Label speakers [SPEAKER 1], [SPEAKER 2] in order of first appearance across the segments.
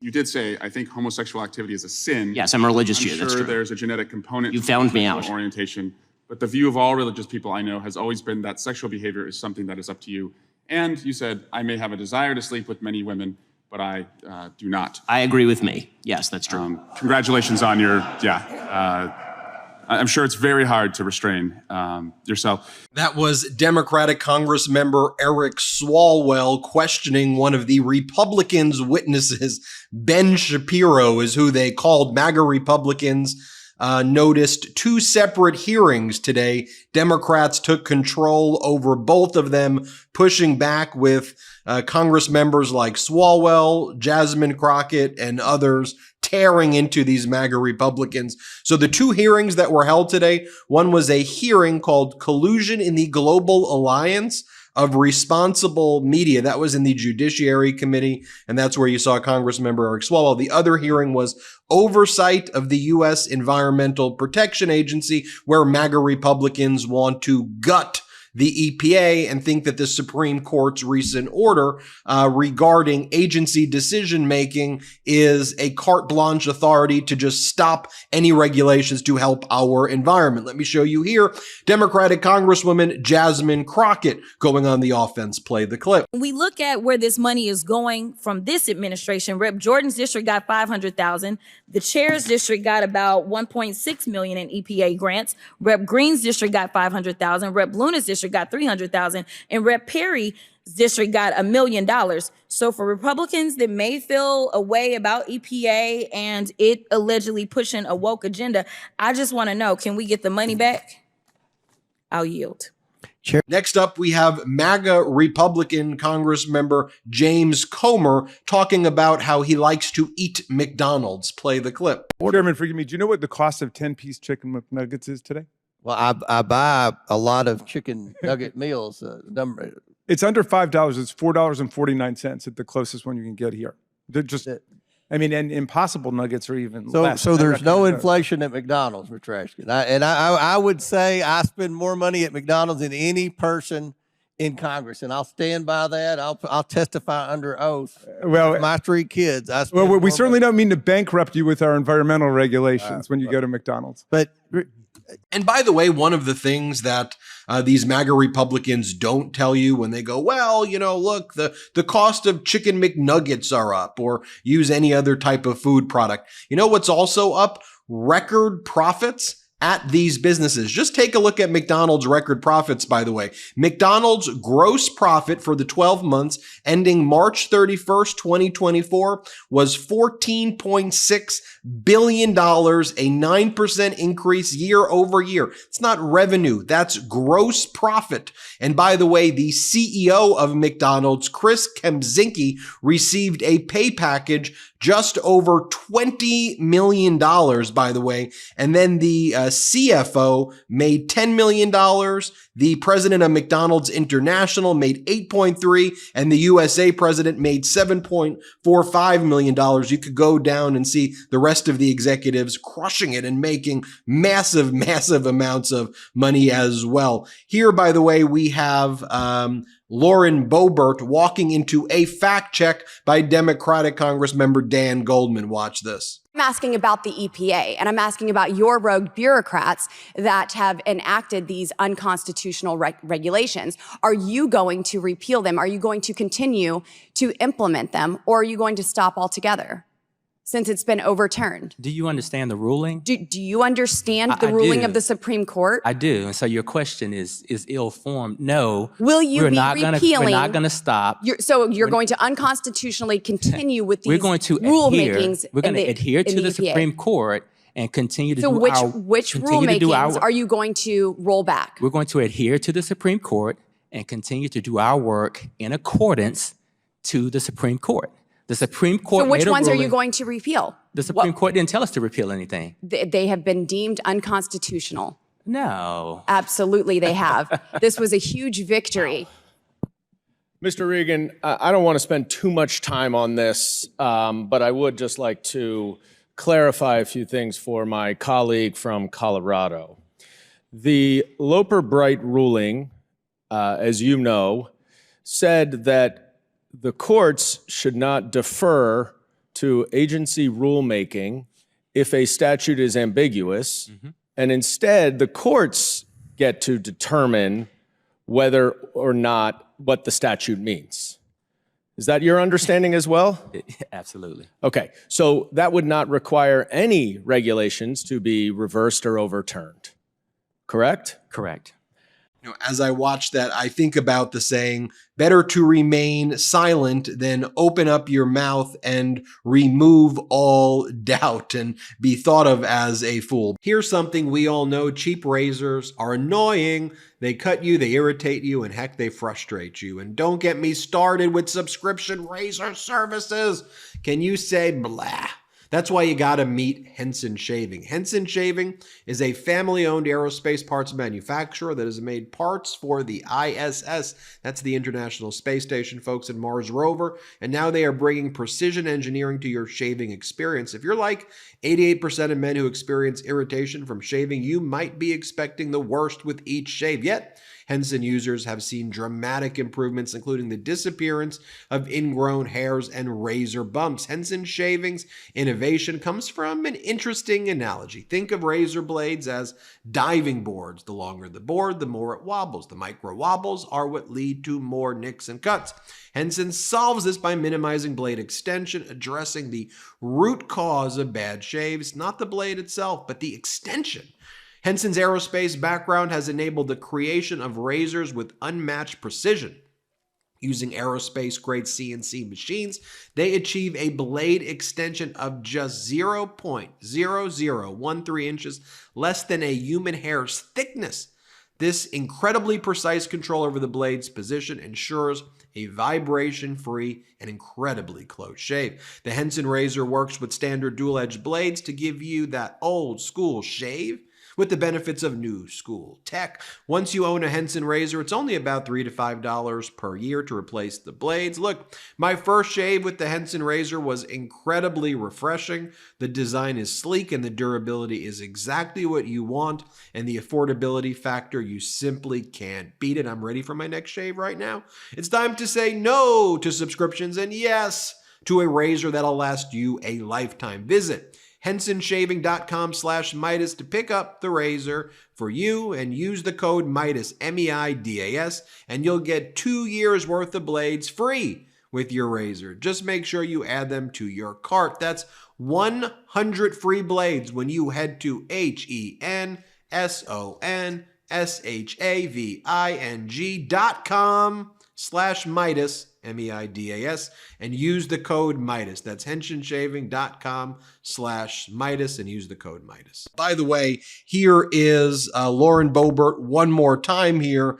[SPEAKER 1] you did say, I think homosexual activity is a sin.
[SPEAKER 2] Yes, I'm a religious Jew, that's
[SPEAKER 1] sure
[SPEAKER 2] true.
[SPEAKER 1] There's a genetic component.
[SPEAKER 2] You found me out.
[SPEAKER 1] Orientation. But the view of all religious people I know has always been that sexual behavior is something that is up to you. And you said, I may have a desire to sleep with many women, but I do not.
[SPEAKER 2] I agree with me. Yes, that's true.
[SPEAKER 1] Congratulations on your, I'm sure it's very hard to restrain yourself.
[SPEAKER 3] That was Democratic Congress member Eric Swalwell questioning one of the Republicans' witnesses. Ben Shapiro is who they called. MAGA Republicans noticed two separate hearings today. Democrats took control over both of them, pushing back with Congress members like Swalwell, Jasmine Crockett, and others tearing into these MAGA Republicans. So the two hearings that were held today, one was a hearing called Collusion in the Global Alliance of Responsible Media. That was in the Judiciary Committee, and that's where you saw Congressmember Eric Swalwell. The other hearing was Oversight of the U.S. Environmental Protection Agency, where MAGA Republicans want to gut the EPA and think that the Supreme Court's recent order regarding agency decision-making is a carte blanche authority to just stop any regulations to help our environment. Let me show you here. Democratic Congresswoman Jasmine Crockett going on the offense. Play the clip.
[SPEAKER 4] When we look at where this money is going from this administration, Rep. Jordan's district got $500,000. The chair's district got about $1.6 million in EPA grants. Rep. Green's district got $500,000. Rep. Luna's district got $300,000, and Rep. Perry's district got $1 million. So for Republicans that may feel a way about EPA and it allegedly pushing a woke agenda, I just want to know, can we get the money back? I'll yield.
[SPEAKER 3] Sure. Next up, we have MAGA Republican Congress member James Comer talking about how he likes to eat McDonald's. Play the clip.
[SPEAKER 5] Chairman, forgive me. Do you know what the cost of 10-piece chicken McNuggets is today?
[SPEAKER 6] Well, I buy a lot of chicken nugget meals.
[SPEAKER 5] It's under $5. It's $4.49 at the closest one you can get here. They're just, I mean, and Impossible Nuggets are even less.
[SPEAKER 6] So there's no inflation at McDonald's, Mr. Ashkin. I would say I spend more money at McDonald's than any person in Congress, and I'll stand by that. I'll testify under oath.
[SPEAKER 5] Well,
[SPEAKER 6] my three kids.
[SPEAKER 5] We certainly don't mean to bankrupt you with our environmental regulations when you go to McDonald's.
[SPEAKER 6] But.
[SPEAKER 3] And by the way, one of the things that these MAGA Republicans don't tell you when they go, well, you know, look, the cost of chicken McNuggets are up, or use any other type of food product. You know what's also up? Record profits at these businesses. Just take a look at McDonald's record profits, by the way. McDonald's gross profit for the 12 months ending March 31st, 2024 was $14.6 billion, a 9% increase year over year. It's not revenue, that's gross profit. And by the way, the CEO of McDonald's, Chris Kempczynski, received a pay package just over $20 million, by the way. And then the CFO made $10 million. The president of McDonald's International made $8.3, and the USA president made $7.45 million. You could go down and see the rest of the executives crushing it and making massive, massive amounts of money as well. Here, by the way, we have Lauren Boebert walking into a fact check by Democratic Congressmember Dan Goldman. Watch this.
[SPEAKER 7] I'm asking about the EPA, and I'm asking about your rogue bureaucrats that have enacted these unconstitutional regulations. Are you going to repeal them? Are you going to continue to implement them, or are you going to stop altogether since it's been overturned?
[SPEAKER 8] Do you understand the ruling?
[SPEAKER 7] Do you understand the ruling of the Supreme Court?
[SPEAKER 8] I do. And so your question is ill-formed. No.
[SPEAKER 7] Will you be repealing?
[SPEAKER 8] We're not going to stop.
[SPEAKER 7] So you're going to unconstitutionally continue with these
[SPEAKER 8] rulemakings. We're going to adhere to the Supreme Court and continue to do our...
[SPEAKER 7] So which rulemakings are you going to roll back?
[SPEAKER 8] We're going to adhere to the Supreme Court and continue to do our work in accordance to the Supreme Court. The Supreme Court.
[SPEAKER 7] So which ones are you going to repeal?
[SPEAKER 8] The Supreme Court didn't tell us to repeal anything.
[SPEAKER 7] They have been deemed unconstitutional.
[SPEAKER 8] No.
[SPEAKER 7] Absolutely, they have. This was a huge victory.
[SPEAKER 9] Mr. Regan, I don't want to spend too much time on this, but I would just like to clarify a few things for my colleague from Colorado. The Loper-Bright ruling, as you know, said that the courts should not defer to agency rulemaking if a statute is ambiguous, and instead the courts get to determine whether or not what the statute means. Is that your understanding as well?
[SPEAKER 8] Absolutely.
[SPEAKER 9] Okay, so that would not require any regulations to be reversed or overturned, correct?
[SPEAKER 8] Correct.
[SPEAKER 3] You know, as I watch that, I think about the saying, better to remain silent than open up your mouth and remove all doubt and be thought of as a fool. Here's something we all know: cheap razors are annoying. They cut you, they irritate you, and heck, they frustrate you. And don't get me started with subscription razor services. Can you say blah? That's why you gotta meet Henson Shaving. Henson Shaving is a family-owned aerospace parts manufacturer that has made parts for the ISS. That's the International Space Station, folks, and Mars rover. And now they are bringing precision engineering to your shaving experience. If you're like 88% of men who experience irritation from shaving, you might be expecting the worst with each shave. Yet, Henson users have seen dramatic improvements, including the disappearance of ingrown hairs and razor bumps. Henson Shaving's innovation comes from an interesting analogy. Think of razor blades as diving boards. The longer the board, the more it wobbles. The micro wobbles are what lead to more nicks and cuts. Henson solves this by minimizing blade extension, addressing the root cause of bad shaves, not the blade itself, but the extension. Henson's aerospace background has enabled the creation of razors with unmatched precision. Using aerospace-grade CNC machines, they achieve a blade extension of just 0.0013 inches, less than a human hair's thickness. This incredibly precise control over the blade's position ensures a vibration-free and incredibly close shave. The Henson razor works with standard dual-edged blades to give you that old-school shave with the benefits of new school tech. Once you own a Henson razor, it's only about $3 to $5 per year to replace the blades. Look, my first shave with the Henson razor was incredibly refreshing. The design is sleek and the durability is exactly what you want, and the affordability factor, you simply can't beat it. I'm ready for my next shave right now. It's time to say no to subscriptions and yes to a razor that'll last you a lifetime. Visit HensonShaving.com/Meidas to pick up the razor for you and use the code Meidas, M-E-I-D-A-S, and you'll get 2 years worth of blades free with your razor. Just make sure you add them to your cart. That's 100 free blades when you head to HensonShaving.com/Meidas, M-E-I-D-A-S, and use the code Meidas. That's HensonShaving.com/Meidas and use the code Meidas. By the way, here is Lauren Boebert one more time here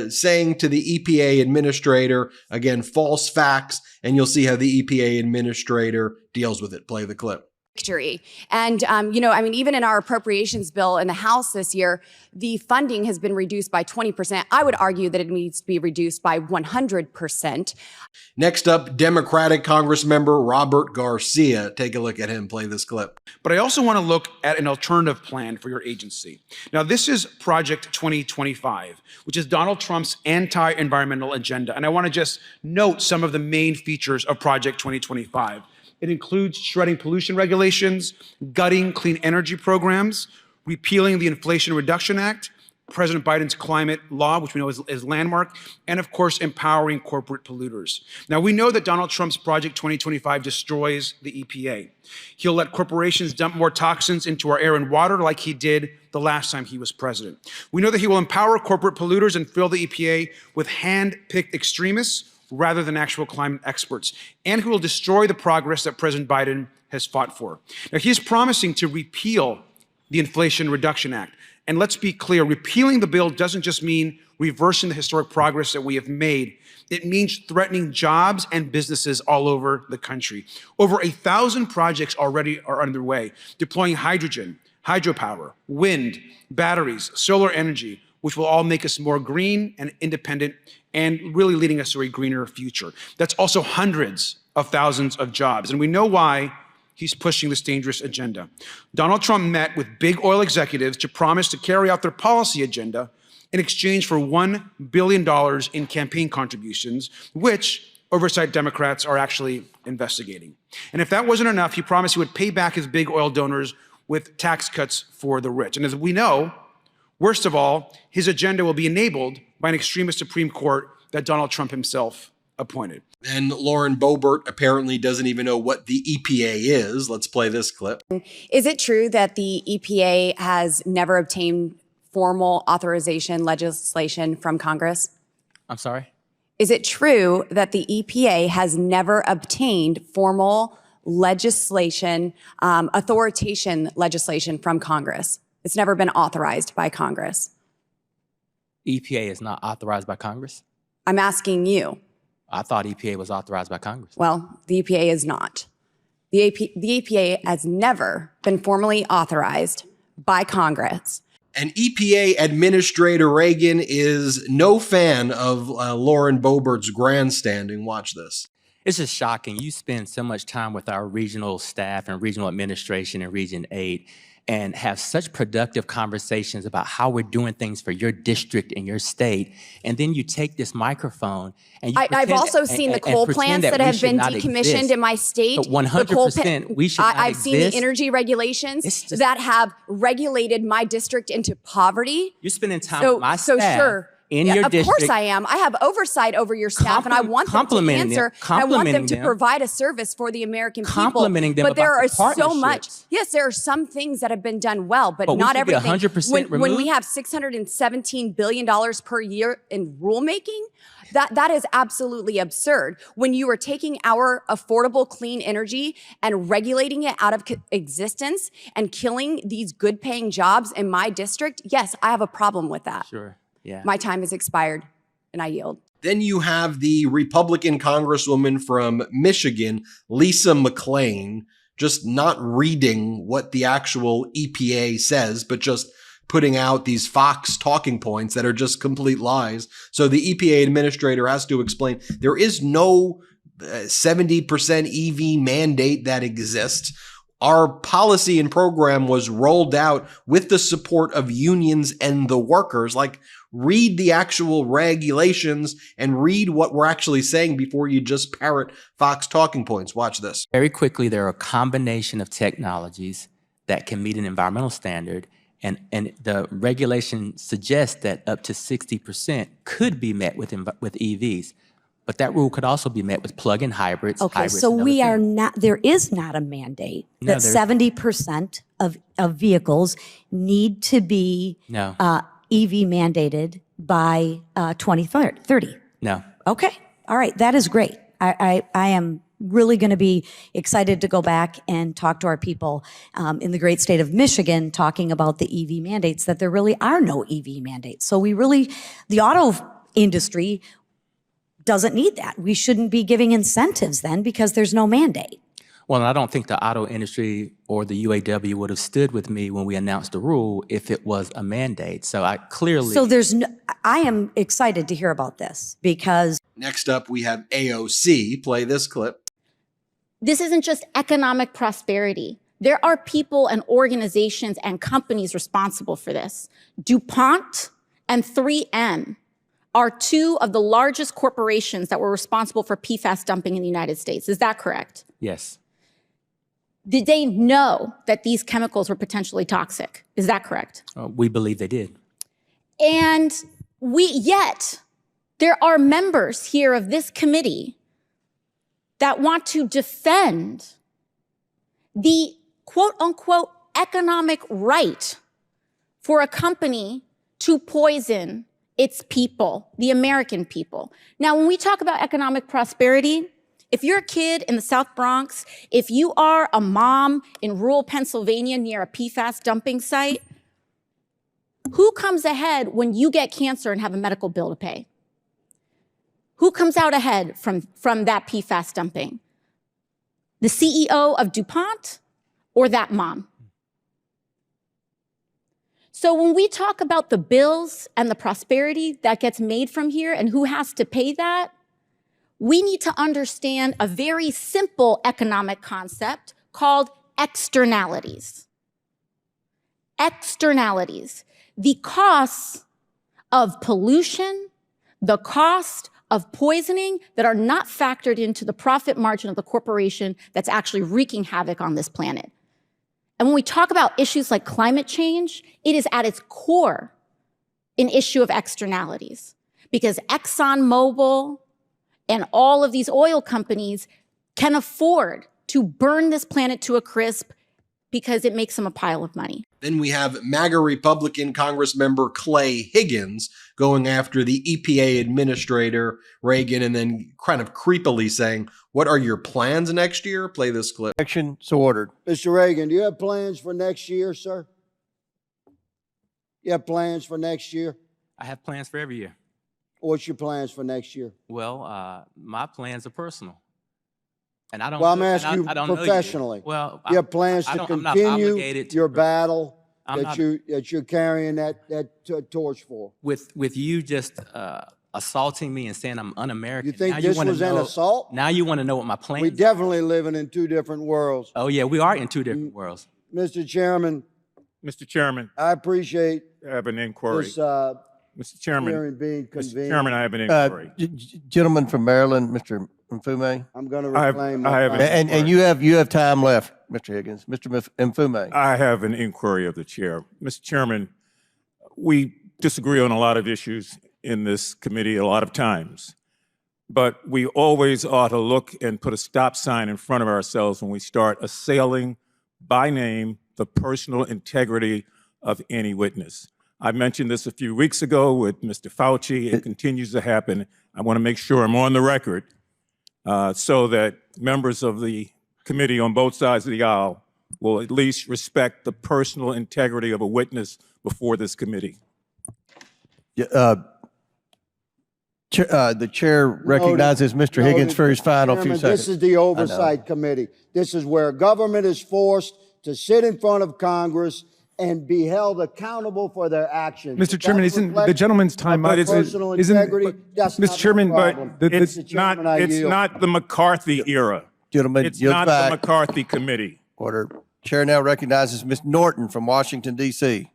[SPEAKER 3] saying to the EPA administrator, again, false facts, and you'll see how the EPA administrator deals with it. Play the clip.
[SPEAKER 7] Victory. And, even in our appropriations bill in the House this year, the funding has been reduced by 20%. I would argue that it needs to be reduced by 100%.
[SPEAKER 3] Next up, Democratic Congressmember Robert Garcia. Take a look at him. Play this clip.
[SPEAKER 10] But I also want to look at an alternative plan for your agency. Now, this is Project 2025, which is Donald Trump's anti-environmental agenda. And I want to just note some of the main features of Project 2025. It includes shredding pollution regulations, gutting clean energy programs, repealing the Inflation Reduction Act, President Biden's climate law, which we know is landmark, and of course, empowering corporate polluters. Now, we know that Donald Trump's Project 2025 destroys the EPA. He'll let corporations dump more toxins into our air and water like he did the last time he was president. We know that he will empower corporate polluters and fill the EPA with hand-picked extremists rather than actual climate experts, and who will destroy the progress that President Biden has fought for. Now, he's promising to repeal the Inflation Reduction Act. And let's be clear, repealing the bill doesn't just mean reversing the historic progress that we have made. It means threatening jobs and businesses all over the country. Over 1,000 projects already are underway, deploying hydrogen, hydropower, wind, batteries, solar energy, which will all make us more green and independent and really leading us to a greener future. That's also hundreds of thousands of jobs. And we know why he's pushing this dangerous agenda. Donald Trump met with big oil executives to promise to carry out their policy agenda in exchange for $1 billion in campaign contributions, which oversight Democrats are actually investigating. And if that wasn't enough, he promised he would pay back his big oil donors with tax cuts for the rich. And as we know, worst of all, his agenda will be enabled by an extremist Supreme Court that Donald Trump himself appointed.
[SPEAKER 3] And Lauren Boebert apparently doesn't even know what the EPA is. Let's play this clip.
[SPEAKER 7] Is it true that the EPA has never obtained formal authorization legislation from Congress?
[SPEAKER 8] I'm sorry?
[SPEAKER 7] Is it true that the EPA has never obtained formal legislation, authorization legislation from Congress? It's never been authorized by Congress.
[SPEAKER 8] EPA is not authorized by Congress?
[SPEAKER 7] I'm asking you.
[SPEAKER 8] I thought EPA was authorized by Congress.
[SPEAKER 7] Well, the EPA is not. The EPA has never been formally authorized by Congress.
[SPEAKER 3] And EPA Administrator Reagan is no fan of Lauren Boebert's grandstanding. Watch this.
[SPEAKER 8] It's just shocking. You spend so much time with our regional staff and regional administration in Region 8 and have such productive conversations about how we're doing things for your district and your state. And then you take this microphone and you
[SPEAKER 7] I've also seen the coal plants that have been decommissioned in my state.
[SPEAKER 8] 100% we should not
[SPEAKER 7] I've
[SPEAKER 8] exist.
[SPEAKER 7] seen the energy regulations that have regulated my district into poverty.
[SPEAKER 8] You're spending time with my staff.
[SPEAKER 7] Sure.
[SPEAKER 8] In your
[SPEAKER 7] of
[SPEAKER 8] district.
[SPEAKER 7] course I am. I have oversight over your staff, and I want them to answer. I want them to provide a service for the American people.
[SPEAKER 8] Complimenting them
[SPEAKER 7] but there
[SPEAKER 8] about
[SPEAKER 7] are
[SPEAKER 8] the
[SPEAKER 7] so much.
[SPEAKER 8] partnerships.
[SPEAKER 7] Yes, there are some things that have been done well, but
[SPEAKER 8] we
[SPEAKER 7] not
[SPEAKER 8] should be
[SPEAKER 7] everything.
[SPEAKER 8] 100%
[SPEAKER 7] When we
[SPEAKER 8] removed?
[SPEAKER 7] have $617 billion per year in rulemaking, that is absolutely absurd. When you are taking our affordable clean energy and regulating it out of existence and killing these good-paying jobs in my district, yes, I have a problem with that.
[SPEAKER 8] Sure. Yeah.
[SPEAKER 7] My time has expired, and I yield.
[SPEAKER 3] Then you have the Republican Congresswoman from Michigan, Lisa McClain, just not reading what the actual EPA says, but just putting out these Fox talking points that are just complete lies. So the EPA administrator has to explain there is no 70% EV mandate that exists. Our policy and program was rolled out with the support of unions and the workers. Like, read the actual regulations and read what we're actually saying before you just parrot Fox talking points. Watch this.
[SPEAKER 8] Very quickly, there are a combination of technologies that can meet an environmental standard, and the regulation suggests that up to 60% could be met with EVs. But that rule could also be met with plug-in hybrids.
[SPEAKER 11] Okay, so we are not, there is not a mandate that 70% of vehicles need to be EV mandated by 2030.
[SPEAKER 8] No.
[SPEAKER 11] Okay, all right, that is great. I am really going to be excited to go back and talk to our people in the great state of Michigan talking about the EV mandates, that there really are no EV mandates. So we really, the auto industry doesn't need that. We shouldn't be giving incentives then because there's no mandate.
[SPEAKER 8] Well, I don't think the auto industry or the UAW would have stood with me when we announced the rule if it was a mandate. So I clearly...
[SPEAKER 11] So there's no, I am excited to hear about this because...
[SPEAKER 3] Next up, we have AOC. Play this clip.
[SPEAKER 12] This isn't just economic prosperity. There are people and organizations and companies responsible for this. DuPont and 3M are two of the largest corporations that were responsible for PFAS dumping in the United States. Is that correct?
[SPEAKER 8] Yes.
[SPEAKER 12] Did they know that these chemicals were potentially toxic? Is that correct?
[SPEAKER 8] We believe they did.
[SPEAKER 12] And yet there are members here of this committee that want to defend the quote unquote economic right for a company to poison its people, the American people. Now, when we talk about economic prosperity, if you're a kid in the South Bronx, if you are a mom in rural Pennsylvania near a PFAS dumping site, who comes ahead when you get cancer and have a medical bill to pay? Who comes out ahead from that PFAS dumping? The CEO of DuPont or that mom? So when we talk about the bills and the prosperity that gets made from here and who has to pay that, we need to understand a very simple economic concept called externalities. Externalities, the costs of pollution, the cost of poisoning that are not factored into the profit margin of the corporation that's actually wreaking havoc on this planet. And when we talk about issues like climate change, it is at its core an issue of externalities, because ExxonMobil and all of these oil companies can afford to burn this planet to a crisp because it makes them a pile of money.
[SPEAKER 3] Then we have MAGA Republican Congressmember Clay Higgins going after the EPA administrator, Reagan, and then kind of creepily saying, what are your plans next year? Play this clip.
[SPEAKER 6] Action so ordered.
[SPEAKER 13] Mr. Reagan, do you have plans for next year, sir? You have plans for next year?
[SPEAKER 8] I have plans for every year.
[SPEAKER 13] What's your plans for next year?
[SPEAKER 8] Well, my plans are personal. And I don't.
[SPEAKER 13] Well, I'm asking
[SPEAKER 8] I don't
[SPEAKER 13] you
[SPEAKER 8] know
[SPEAKER 13] professionally.
[SPEAKER 8] Well,
[SPEAKER 13] you have plans to continue your battle that you're carrying that torch for.
[SPEAKER 8] With you just assaulting me and saying I'm un-American.
[SPEAKER 13] You think
[SPEAKER 8] now
[SPEAKER 13] this
[SPEAKER 8] you
[SPEAKER 13] was an assault?
[SPEAKER 8] Now you want to know what my plans.
[SPEAKER 13] We definitely living in two different worlds.
[SPEAKER 8] Oh yeah, we are in two different worlds.
[SPEAKER 13] Mr. Chairman.
[SPEAKER 14] Mr. Chairman.
[SPEAKER 13] I appreciate.
[SPEAKER 14] I have an inquiry.
[SPEAKER 13] This,
[SPEAKER 14] Mr. Chairman.
[SPEAKER 13] hearing being convened.
[SPEAKER 14] Mr. Chairman, I have an inquiry.
[SPEAKER 6] Gentleman from Maryland, Mr. Mfume.
[SPEAKER 13] I'm going to reclaim my time.
[SPEAKER 6] And you have time left, Mr. Higgins. Mr. Mfume.
[SPEAKER 14] I have an inquiry of the chair. Mr. Chairman, we disagree on a lot of issues in this committee a lot of times, but we always ought to look and put a stop sign in front of ourselves when we start assailing by name the personal integrity of any witness. I mentioned this a few weeks ago with Mr. Fauci. It continues to happen. I want to make sure I'm on the record so that members of the committee on both sides of the aisle will at least respect the personal integrity of a witness before this committee.
[SPEAKER 6] The chair recognizes Mr. Higgins for his final few seconds.
[SPEAKER 13] This is the Oversight Committee. This is where government is forced to sit in front of Congress and be held accountable for their actions.
[SPEAKER 5] Mr. Chairman, isn't the gentleman's time up?
[SPEAKER 14] Mr. Chairman, but it's not the McCarthy era.
[SPEAKER 6] Gentlemen,
[SPEAKER 14] it's not the McCarthy committee.
[SPEAKER 6] Order. Chair now recognizes Ms. Norton from Washington, D.C.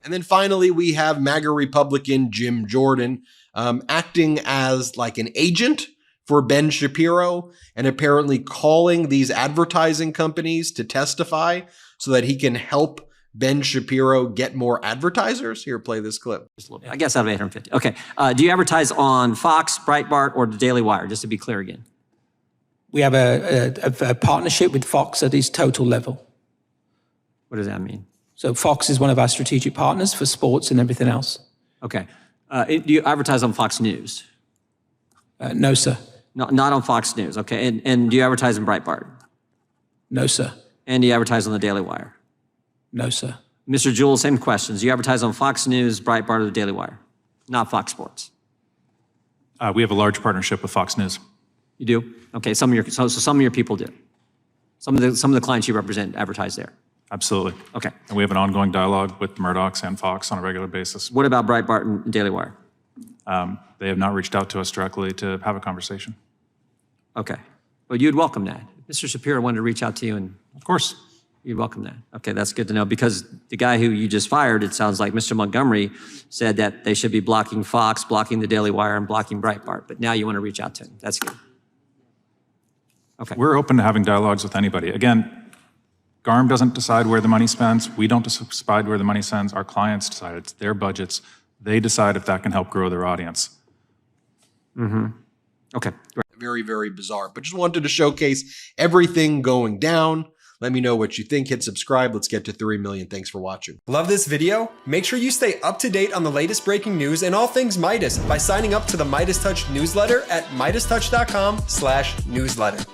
[SPEAKER 3] And then finally, we have MAGA Republican Jim Jordan acting as like an agent for Ben Shapiro and apparently calling these advertising companies to testify so that he can help Ben Shapiro get more advertisers. Here, play this clip.
[SPEAKER 2] I guess out of 850. Okay. Do you advertise on Fox, Breitbart, or the Daily Wire, just to be clear again?
[SPEAKER 15] We have a partnership with Fox at its total level.
[SPEAKER 2] What does that mean?
[SPEAKER 15] So Fox is one of our strategic partners for sports and everything else.
[SPEAKER 2] Okay. Do you advertise on Fox News?
[SPEAKER 15] No, sir.
[SPEAKER 2] Not on Fox News. Okay. And do you advertise in Breitbart?
[SPEAKER 15] No, sir.
[SPEAKER 2] And do you advertise on the Daily Wire?
[SPEAKER 15] No, sir.
[SPEAKER 2] Mr. Jewell, same questions. Do you advertise on Fox News, Breitbart, or the Daily Wire? Not Fox Sports.
[SPEAKER 16] We have a large partnership with Fox News.
[SPEAKER 2] You do? Okay. Some of your people do. Some of the clients you represent advertise there.
[SPEAKER 16] Absolutely.
[SPEAKER 2] Okay.
[SPEAKER 16] And we have an ongoing dialogue with Murdoch's and Fox on a regular basis.
[SPEAKER 2] What about Breitbart and Daily Wire?
[SPEAKER 16] They have not reached out to us directly to have a conversation.
[SPEAKER 2] Okay. Well, you'd welcome that. Mr. Shapiro wanted to reach out to you, and
[SPEAKER 16] of course,
[SPEAKER 2] you'd welcome that. Okay, that's good to know, because the guy who you just fired, it sounds like Mr. Montgomery said that they should be blocking Fox, blocking the Daily Wire, and blocking Breitbart. But now you want to reach out to him. That's good. Okay.
[SPEAKER 16] We're open to having dialogues with anybody. Again, GARM doesn't decide where the money spends. We don't decide where the money sends. Our clients decide. It's their budgets. They decide if that can help grow their audience.
[SPEAKER 2] Mm-hmm. Okay.
[SPEAKER 3] Very, very bizarre. But just wanted to showcase everything going down. Let me know what you think. Hit subscribe. Let's get to 3 million. Thanks for watching.
[SPEAKER 17] Love this video? Make sure you stay up to date on the latest breaking news and all things Meidas by signing up to the MeidasTouch newsletter at MeidasTouch.com/newsletter.